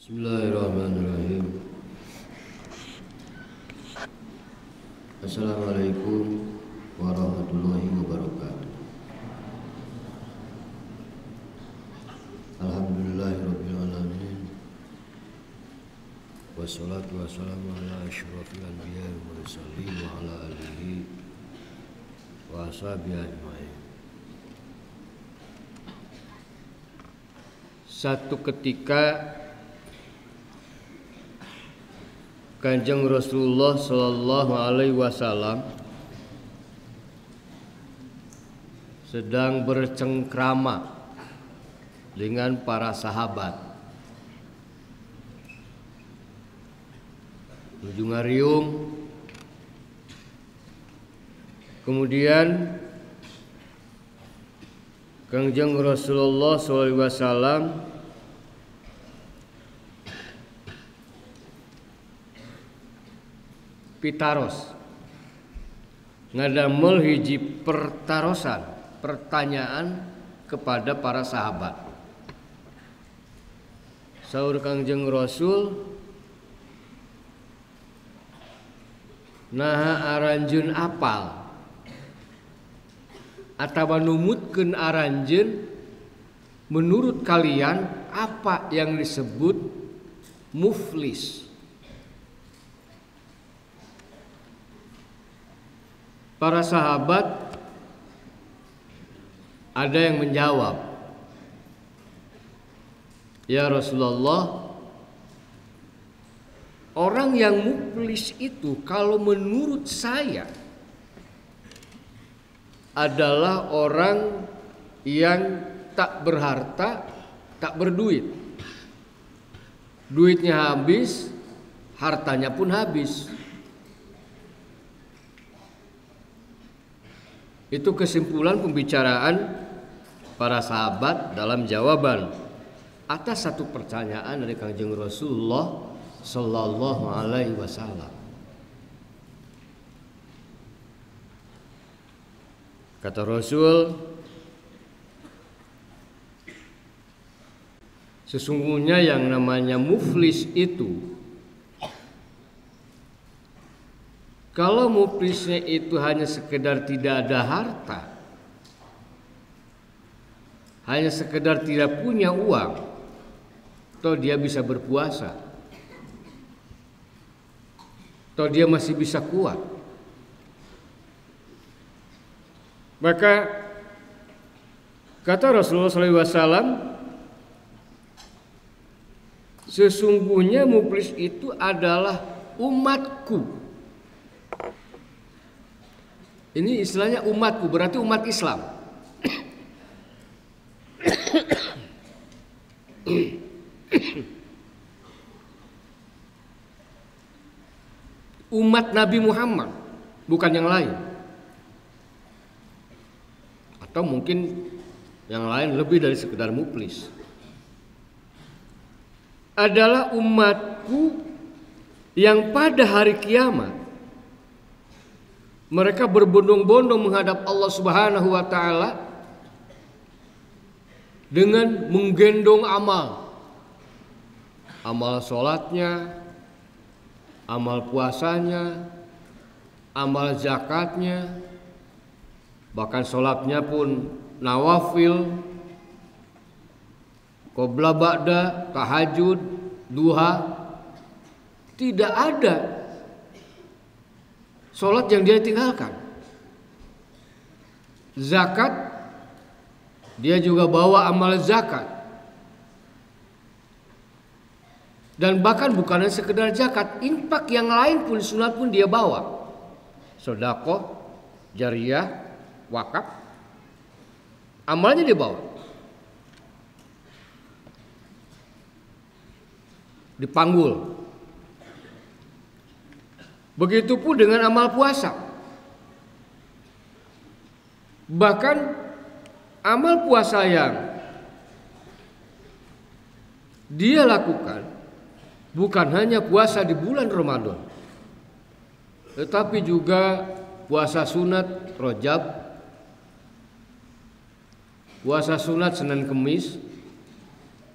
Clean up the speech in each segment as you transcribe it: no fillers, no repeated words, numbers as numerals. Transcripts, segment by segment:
Bismillahirrahmanirrahim. Assalamualaikum warahmatullahi wabarakatuh. Alhamdulillahirabbil alamin. Wassalatu wassalamu ala asyrofil anbiya'i wal mursalin wa ala alihi wa ashabihi ajmain. Satu ketika Kanjeng Rasulullah Sallallahu Alaihi Wasallam sedang bercengkrama dengan para sahabat. Ujung Arium. Kemudian Kanjeng Rasulullah Sallallahu Alaihi Wasallam pitaros ngadamel hiji pertanyaan kepada para sahabat. Saur Kangjeng Rasul, naha aranjeun apal atawa numutkeun aranjeun menurut kalian apa yang disebut muflis? Para sahabat ada yang menjawab, ya Rasulullah, orang yang muflis itu kalau menurut saya adalah orang yang tak berharta, tak berduit. Duitnya habis, hartanya pun habis. Itu kesimpulan pembicaraan para sahabat dalam jawaban atas satu pertanyaan dari Kanjeng Rasulullah Sallallahu Alaihi Wasallam. Kata Rasul, sesungguhnya yang namanya muflis itu, kalau muflisnya itu hanya sekedar tidak ada harta, hanya sekedar tidak punya uang, toh dia bisa berpuasa, toh dia masih bisa kuat. Maka kata Rasulullah SAW, sesungguhnya muflis itu adalah umatku. Ini istilahnya umatku, berarti umat Islam. Umat Nabi Muhammad, bukan yang lain. Atau mungkin yang lain lebih dari sekedar muflis. Adalah umatku yang pada hari kiamat mereka berbondong-bondong menghadap Allah Subhanahu wa taala dengan menggendong amal. Amal sholatnya, amal puasanya, amal zakatnya, bahkan sholatnya pun nawafil, qobla ba'da, tahajud, duha. Tidak ada sholat yang dia tinggalkan. Zakat, dia juga bawa amal zakat. Dan bahkan bukan sekedar zakat, infak yang lain pun, sunat pun dia bawa. Sedekah, jariyah, wakaf, amalnya dia bawa. Dipanggul. Begitupun dengan amal puasa. Bahkan amal puasa yang dia lakukan bukan hanya puasa di bulan Ramadan, tetapi juga puasa sunat Rajab, puasa sunat Senin Kemis,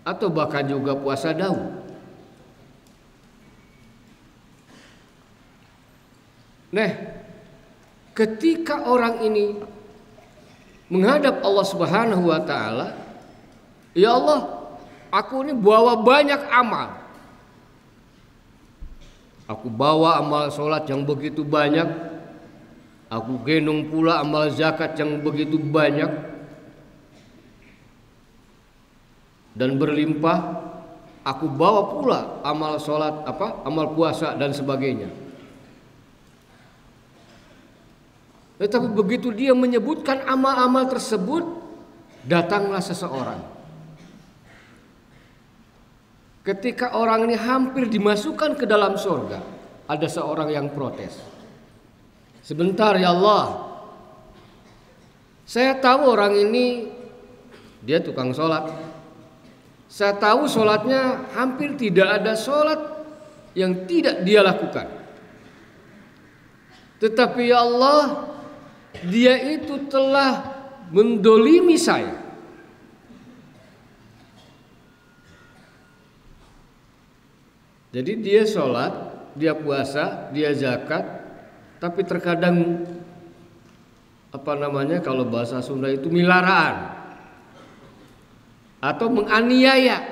atau bahkan juga puasa Daud. Nah, ketika orang ini menghadap Allah Subhanahu wa taala, ya Allah, aku ini bawa banyak amal. Aku bawa amal sholat yang begitu banyak. Aku gendong pula amal zakat yang begitu banyak. Dan berlimpah. Aku bawa pula amal sholat, amal puasa dan sebagainya. Tetapi begitu dia menyebutkan amal-amal tersebut, datanglah seseorang. Ketika orang ini hampir dimasukkan ke dalam surga, ada seorang yang protes. Sebentar ya Allah, saya tahu orang ini dia tukang sholat. Saya tahu sholatnya hampir tidak ada sholat yang tidak dia lakukan. Tetapi ya Allah, dia itu telah mendolimi saya. Jadi dia sholat, dia puasa, dia zakat, tapi terkadang kalau bahasa Sunda itu milaraan atau menganiaya.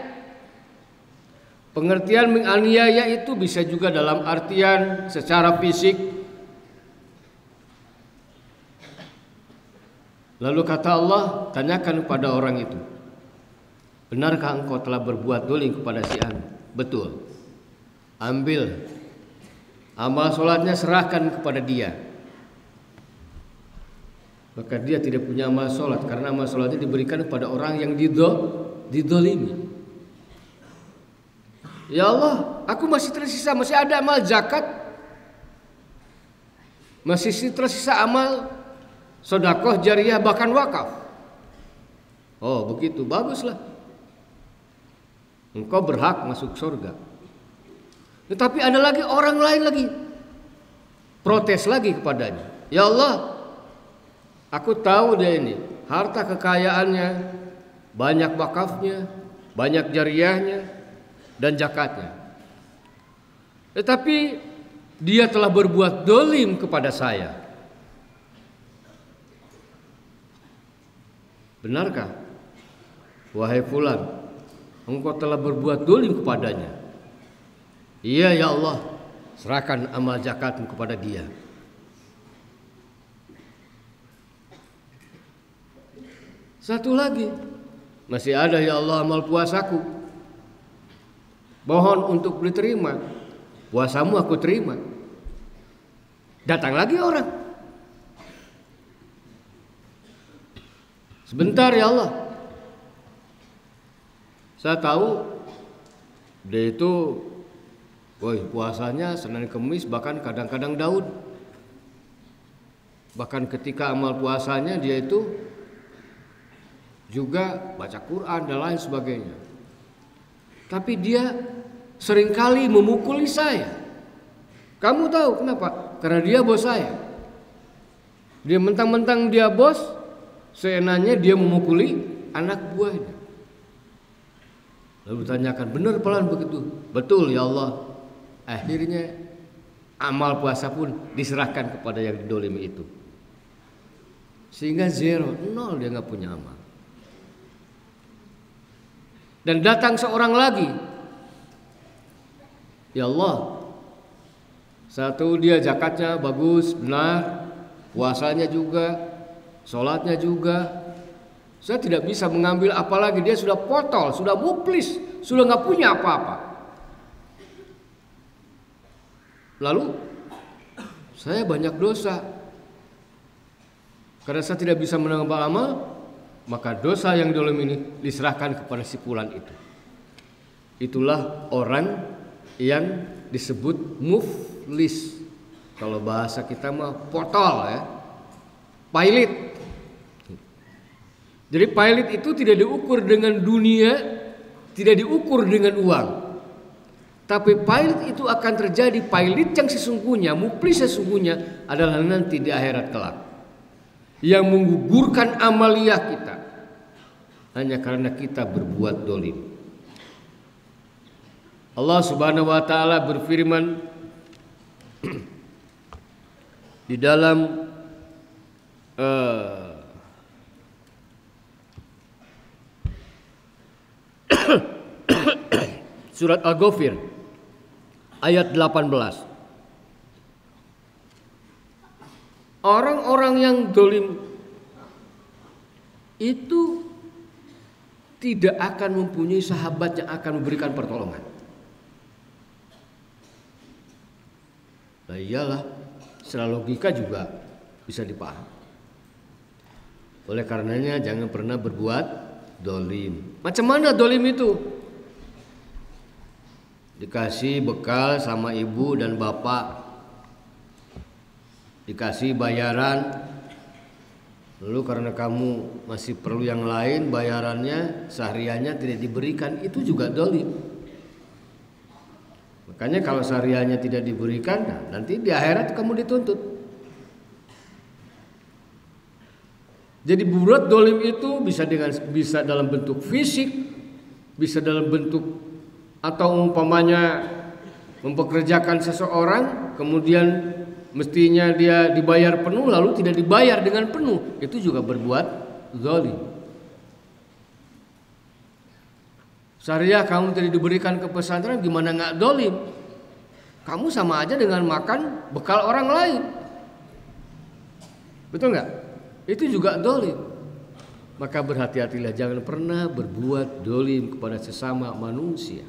Pengertian menganiaya itu bisa juga dalam artian secara fisik. Lalu kata Allah, tanyakan kepada orang itu, benarkah engkau telah berbuat dolim kepada si Anu? Betul. Ambil amal sholatnya, serahkan kepada dia. Maka dia tidak punya amal sholat, karena amal sholatnya diberikan kepada orang yang didolimi. Ya Allah, aku masih tersisa, masih ada amal zakat, masih tersisa amal sedekah jariyah, bahkan wakaf. Oh begitu, baguslah, engkau berhak masuk surga. Tetapi ada lagi orang lain lagi protes lagi kepadanya. Ya Allah, aku tahu dia ini harta kekayaannya, banyak wakafnya, banyak jariyahnya dan zakatnya. Tetapi dia telah berbuat dolim kepada saya. Benarkah, wahai fulan, engkau telah berbuat dolim kepadanya? Iya ya Allah, serahkan amal zakatmu kepada dia. Satu lagi, masih ada ya Allah amal puasaku, mohon untuk diterima, puasamu aku terima. Datang lagi orang, sebentar ya Allah, saya tahu dia itu puasanya Senin Kemis, bahkan kadang-kadang Daud. Bahkan ketika amal puasanya dia itu juga baca Quran dan lain sebagainya. Tapi dia seringkali memukuli saya. Kamu tahu kenapa? Karena dia bos saya. Dia mentang-mentang dia bos, seenaknya dia memukuli anak buahnya. Lalu tanyakan, benar pelan begitu? Betul ya Allah. Akhirnya amal puasa pun diserahkan kepada yang didolimi itu. Sehingga nol, dia nggak punya amal. Dan datang seorang lagi. Ya Allah, satu dia zakatnya bagus, benar, puasanya juga, sholatnya juga. Saya tidak bisa mengambil apalagi, dia sudah potol, sudah muflis, sudah nggak punya apa-apa. Lalu saya banyak dosa, karena saya tidak bisa menambah amal, maka dosa yang dolim ini diserahkan kepada si fulan itu. Itulah orang yang disebut muflis. Kalau bahasa kita mah potol ya, pailit. Jadi pailit itu tidak diukur dengan dunia, tidak diukur dengan uang. Tapi pailit itu akan terjadi, pailit yang sesungguhnya, muflis sesungguhnya adalah nanti di akhirat kelak, yang menggugurkan amaliyah kita hanya karena kita berbuat dolim. Allah Subhanahu wa taala berfirman, di dalam surat Al-Ghafir ayat 18. Orang-orang yang dolim itu tidak akan mempunyai sahabat yang akan memberikan pertolongan. Nah iyalah, secara logika juga bisa dipaham. Oleh karenanya jangan pernah berbuat dolim. Macam mana dolim itu? Dikasih bekal sama ibu dan bapak, dikasih bayaran, lalu karena kamu masih perlu yang lain, bayarannya sehariannya tidak diberikan, itu juga dolim. Makanya kalau sehariannya tidak diberikan, nah, nanti di akhirat kamu dituntut. Jadi berbuat dolim itu bisa dalam bentuk fisik, bisa dalam bentuk atau umpamanya mempekerjakan seseorang, kemudian mestinya dia dibayar penuh lalu tidak dibayar dengan penuh, itu juga berbuat zalim. Syariah kamu tidak diberikan ke pesantren, gimana nggak zalim? Kamu sama aja dengan makan bekal orang lain, betul nggak? Itu juga zalim. Maka berhati-hatilah, jangan pernah berbuat zalim kepada sesama manusia.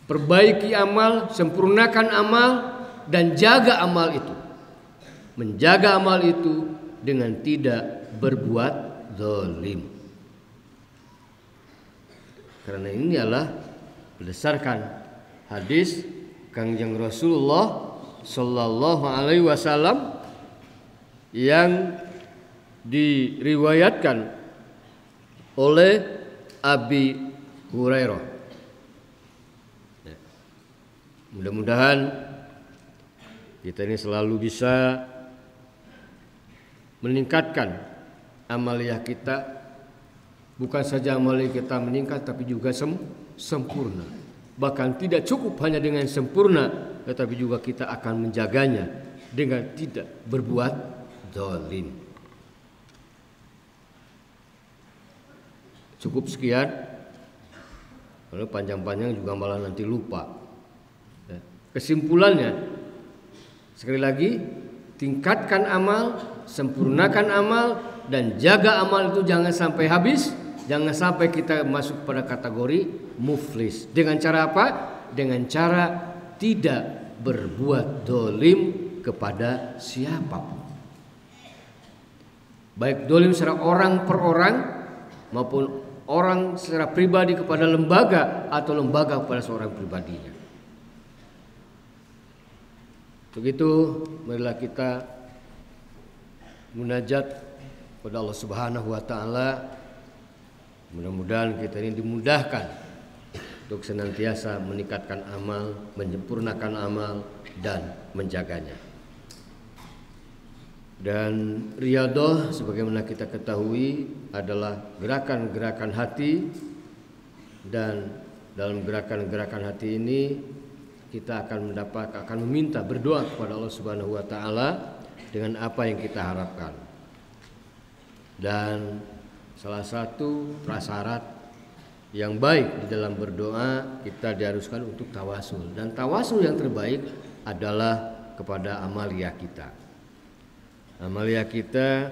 Perbaiki amal, sempurnakan amal, dan jaga amal itu. Menjaga amal itu dengan tidak berbuat zalim. Karena ini adalah berdasarkan hadis Kangjeng Rasulullah Sallallahu Alaihi Wasallam yang diriwayatkan oleh Abi Hurairah. Mudah-mudahan kita ini selalu bisa meningkatkan amaliyah kita. Bukan saja amaliyah kita meningkat, tapi juga sempurna. Bahkan tidak cukup hanya dengan sempurna, tetapi juga kita akan menjaganya dengan tidak berbuat zalim. Cukup sekian. Kalau panjang-panjang juga malah nanti lupa. Kesimpulannya, sekali lagi, tingkatkan amal, sempurnakan amal, dan jaga amal itu jangan sampai habis, jangan sampai kita masuk pada kategori muflis. Dengan cara apa? Dengan cara tidak berbuat dolim kepada siapapun. Baik dolim secara orang per orang maupun orang secara pribadi kepada lembaga atau lembaga kepada seorang pribadinya. Begitu, marilah kita munajat kepada Allah Subhanahu wa taala. Mudah-mudahan kita ini dimudahkan untuk senantiasa meningkatkan amal, menyempurnakan amal, dan menjaganya. Dan riyadhah sebagaimana kita ketahui adalah gerakan-gerakan hati, dan dalam gerakan-gerakan hati ini kita akan meminta berdoa kepada Allah Subhanahu wa taala dengan apa yang kita harapkan. Dan salah satu prasyarat yang baik di dalam berdoa, kita diharuskan untuk tawasul. Dan tawasul yang terbaik adalah kepada amaliyah kita. Amaliyah kita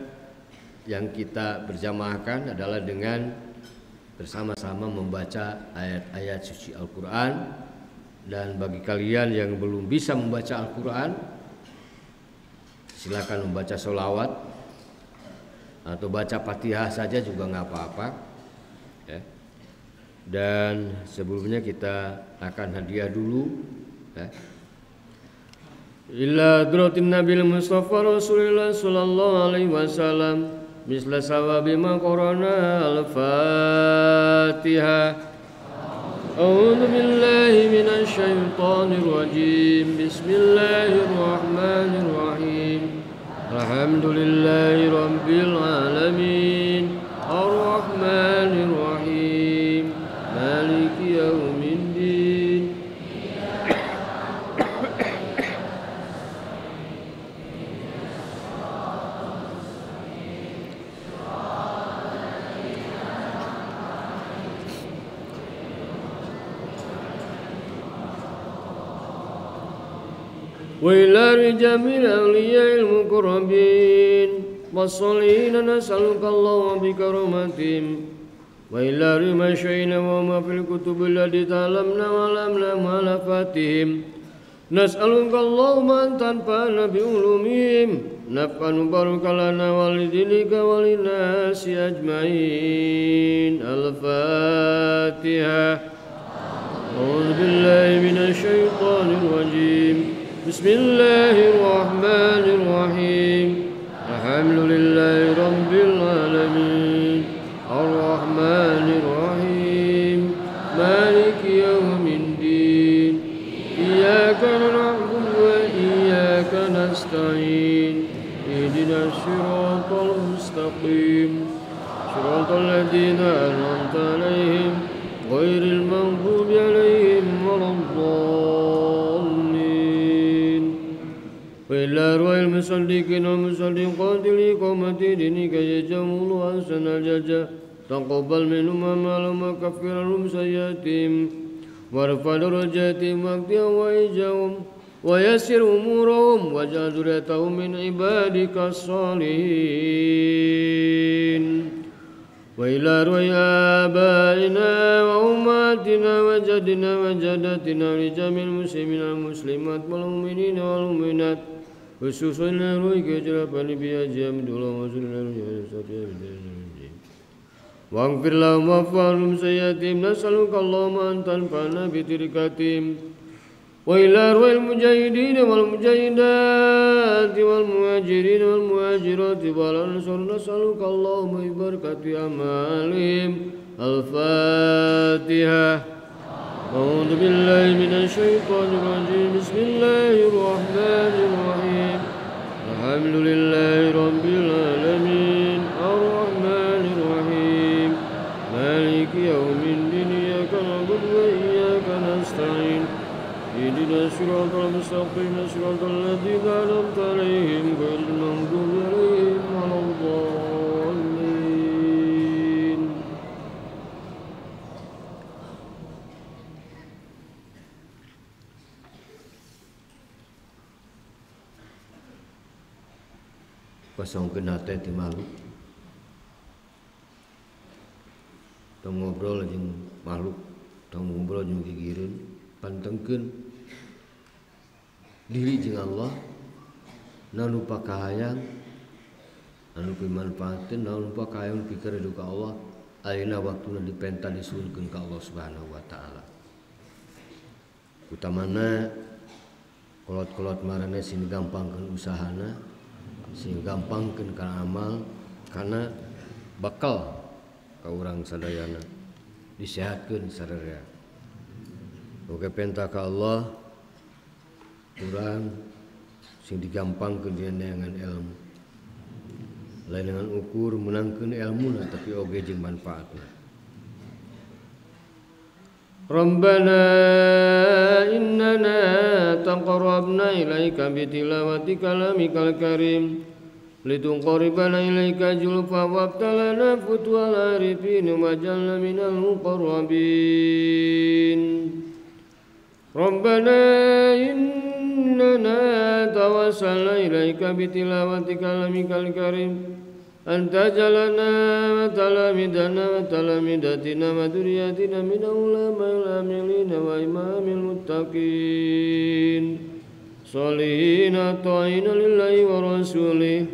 yang kita berjamaahkan adalah dengan bersama-sama membaca ayat-ayat suci Al-Quran. Dan bagi kalian yang belum bisa membaca Al-Quran, silakan membaca sholawat atau baca Fatihah saja juga nggak apa-apa, ya. Dan sebelumnya kita akan hadiah dulu, ya. Ila hadratin Nabil Mustafa Rasulullah sallallahu alaihi wasallam misla sawabi ma qarana al-Fatihah. A'udzu billahi minasy syaithanir rajim. Bismillahirrahmanirrahim. Alhamdulillahi rabbil alamin. Arrahmanir rahim. Maliki yaumiddin. وإلى جميع الأولياء المقربين والصالحين نسألك اللهم بكرامتهم وإلى المشايخ وما في الكتب التي تعلمنا وعلمنا مؤلفاتهم نسألك اللهم أن تنفعنا بعلومهم نفعا مباركا لنا ولدينك وللناس أجمعين. الفاتحة. أعوذ بالله من الشيطان الرجيم. بسم الله الرحمن الرحيم. الحمد لله رب العالمين الرحمن الرحيم مالك يوم الدين إياك نعبد وإياك نستعين اهدنا الصراط المستقيم صراط الذين أنعمت عليهم غير المغضوب عليهم ولا الضالين. وإلى أرواح المصدقين والمصدقات لإقامة دينك يجزاهم الله أحسن الجزاء تقبل منهم أعمالهم وكفر عنهم سيئاتهم وارفع درجاتهم واقض حوائجهم ويسر أمورهم واجعل ذريتهم من عبادك الصالحين. وإلى أرواح آبائنا وأمهاتنا وجدنا وجداتنا ولجميع المسلمين والمسلمات والمؤمنين والمؤمنات خصوصا أرواح كجرب بأجيام الله واغفر لهم واغفر سيئاتهم نسألك اللهم أن تنفعنا بتركاتهم. وإلى أرواح المجاهدين والمجاهدات والمهاجرين والمهاجرات والأنصار نسألك اللهم ببركة أعمالهم. الفاتحة. أعوذ بالله من الشيطان الرجيم. بسم الله الرحمن الرحيم. الحمد لله رب العالمين الرحمن الرحيم مالك يوم الدين إياك نعبد وإياك نستعين اهدنا الصراط المستقيم صراط الذين أنعمت عليهم غير المغضوب عليهم ولا الضالين. Kosongkeun hate ti makhluk. Tong ngobrol jeung makhluk, tong ngobrol jeung gigireun, pantengkeun diri jeung Allah, naon rupa kahayang, anu pimanfaatkeun, naon rupa kahayang pikeun ka Allah, ayeuna waktuna dipenta disuhunkeun ka Allah Subhanahu wa taala. Utamana kolot-kolot marane sing gampangkeun usahana, sing gampangkeun kana amal, kana bakal ka urang sadayana disehatkeun sadaya. Oke penta ka Allah urang sing digampangkeun dina neangan ilmu. Lain dengan ukur menangkeun ilmuna tapi oge jeung manfaatna. Rabbana innana taqarrabna ilaika bitilawati kalamikal karim lituqarribana ilaika julfa wabtalana futwal arifin wajalna minal muqarrabin. Rabbana innana tawassalna ilaika bitilawati kalamikal karim anta jalana wa talamidana wa talamidatina wa duriyatina min ulama'il amilina wa imamil muttaqin salihina ta'ina lillahi wa rasulih.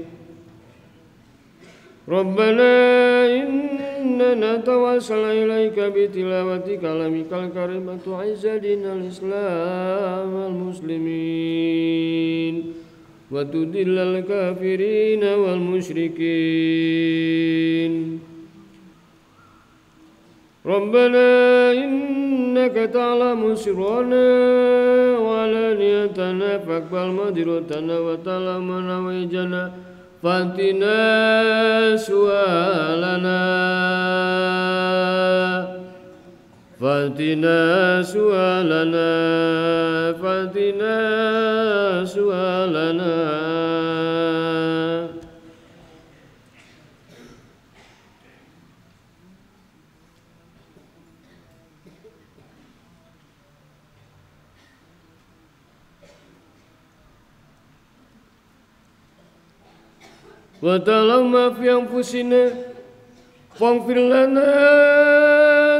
Rabbana innana tawassalna ilaika bitilawati kalamikal karim tu'izza dinal islam wal muslimin wa tudillal kafirina wal musyrikin. Rabbana innaka ta'lamu sirrana wa alaniyatana faqbal madhiratana wa ta'lamu nawijana fatina su'alana fatina su'alana fatina su'alana. wa ta'ala ma fi anfusina faghfir lana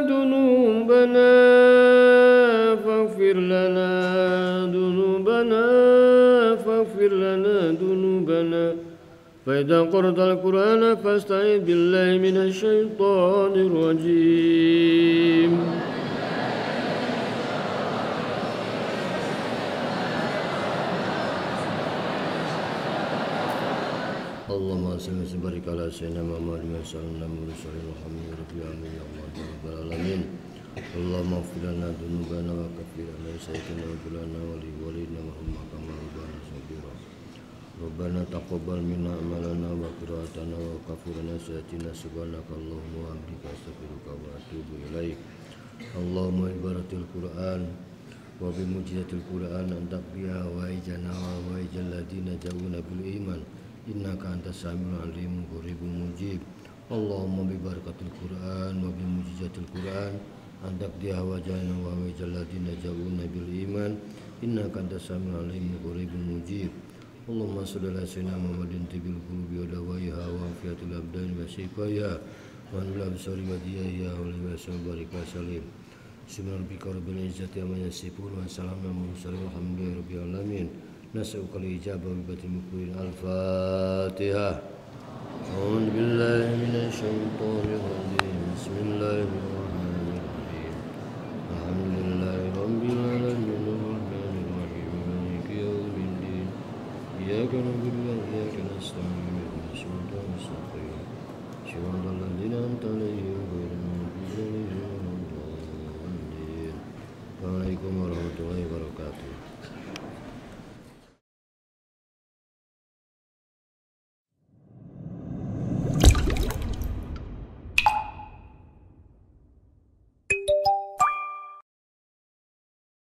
dunubana faghfir lana dunubana faghfir lana dunubana fa idza qara'tal qur'ana fasta'id billahi minasy syaithanir rajim. Allahumma salli wa barik ala sayyidina Muhammad wa sallam wa sallim alhamdulillahi amin ya rabbal alamin. Allahumma ighfir lana dhunubana wa kaffir anna sayyi'atina wa qul lana wa li walidina Muhammad kama rabbana saghira. Rabbana taqabbal minna amalana wa qira'atana wa kaffir anna sayyi'atina subhanaka Allahumma wa bihamdika astaghfiruka wa atubu ilaik. Allahumma ibaratil Qur'an wa bi mujizatil Qur'an anta biha wa ijana wa ijal ladina ja'una bil iman. Innaka antas samiul alim qaribul mujib. Allahumma bi barakatil Qur'an wa bi mujizatil Qur'an antak dia wajana wa wajal ladina ja'una bil iman. Innaka antas samiul alim qaribul mujib. Allahumma shalli ala sayyidina Muhammadin tibil qulubi wa dawaiha wa afiyatil abdan wa shifaiha wa nuril absari wa diyaha wa liwasan barik wa salim. Subhanaka rabbil izzati amma yasifun wa salamun alal mursalin walhamdulillahi rabbil alamin. نسألك الإجابة ببت مكروه. الفاتحة. أعوذ بالله من الشيطان الرجيم.